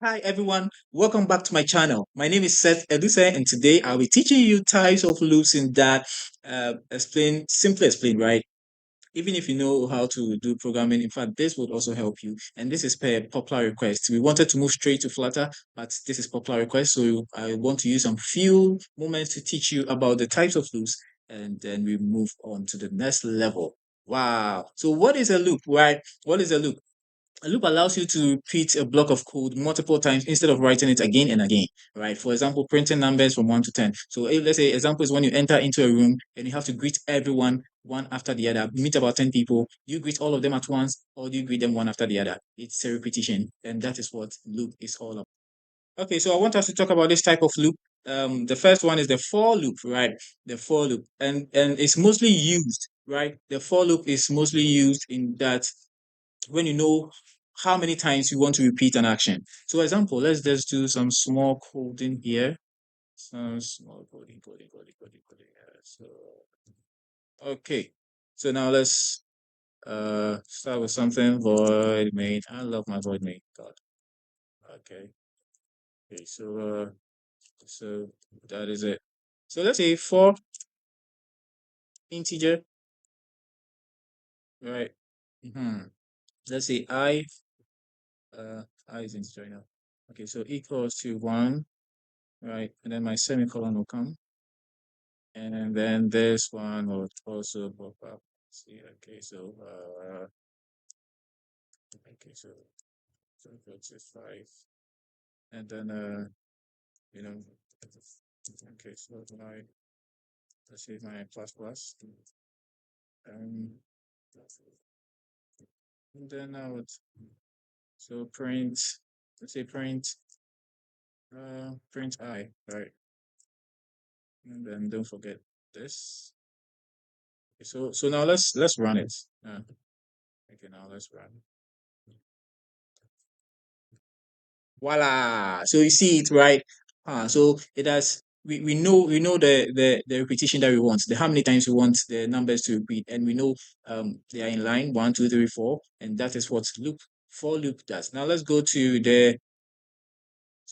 Hi everyone, welcome back to my channel. My name is Seth Eduse and today I'll be teaching you types of loops in that simply explain, right? Even if you know how to do programming, in fact, this would also help you. And this is per popular request. We wanted to move straight to Flutter, but this is popular request. So I want to use some few moments to teach you about the types of loops and then we move on to the next level. Wow. So what is a loop, right? What is a loop? A loop allows you to repeat a block of code multiple times instead of writing it again and again, right? For example, printing numbers from 1 to 10. So let's say example is when you enter into a room and you have to greet everyone one after the other. Meet about 10 people. Do you greet all of them at once or do you greet them one after the other? It's a repetition, and that is what loop is all about. Okay, so I want us to talk about this type of loop. The first one is the for loop, right? The for loop, and it's mostly used, right? The for loop is mostly used in that when you know how many times you want to repeat an action. So example, let's just do some small coding here. Some small coding. So okay. So now let's start with something void main. I love my void main. God. Okay. Okay, so that is it. So let's say for integer, right? Let's say I is integer now. Okay, so equals to 1, right? And then my semicolon will come. And then this one will also pop up. See, okay, so that's 5. And then you know, okay, so my let's say my plus plus. Um and then I would so print, let's say print I, right? And then don't forget this. Okay, so now let's run it. Okay, now let's run. Voila. So you see it, right? So it has we know the repetition that we want, the how many times we want the numbers to repeat, and we know they are in line 1, 2, 3, 4, and that is what loop for loop does. Now let's go to the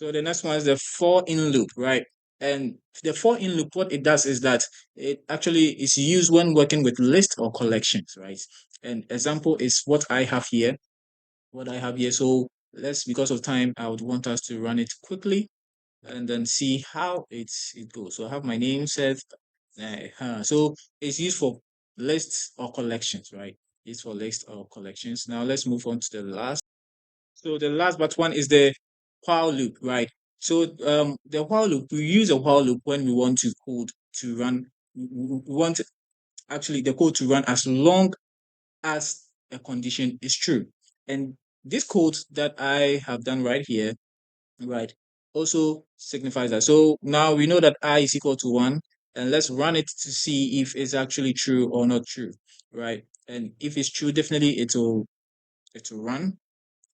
next one is the for in loop, right? And the for in loop, what it does is that it actually is used when working with list or collections, right? And example is what I have here. So let's, because of time, I would want us to run it quickly and then see how it goes. So I have my name set. So it's used for lists or collections, right? It's for lists or collections. Now let's move on to the last. So the last but one is the while loop, right? So the while loop, we use a while loop when we want to code to run. We want actually the code to run as long as a condition is true. And this code that I have done right here, right, also signifies that. So now we know that I is equal to 1, and let's run it to see if it's actually true or not true, right? And if it's true, definitely it will run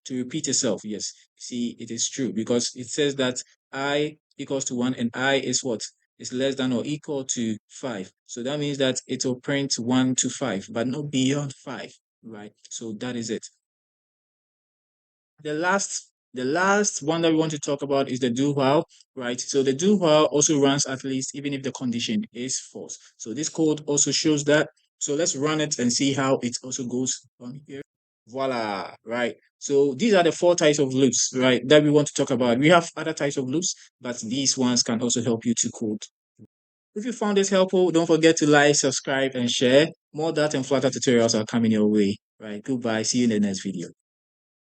to repeat itself. Yes, see, it is true because it says that I equals to 1 and I is what? Is less than or equal to 5. So that means that it will print 1 to 5, but not beyond 5, right? So that is it. The last one that we want to talk about is the do while, right? So the do while also runs at least even if the condition is false. So this code also shows that. So let's run it and see how it also goes on here. Voila, right? So these are the 4 types of loops, right, that we want to talk about. We have other types of loops, but these ones can also help you to code. If you found this helpful, don't forget to like, subscribe, and share. More Dart and Flutter tutorials are coming your way, right? Goodbye. See you in the next video.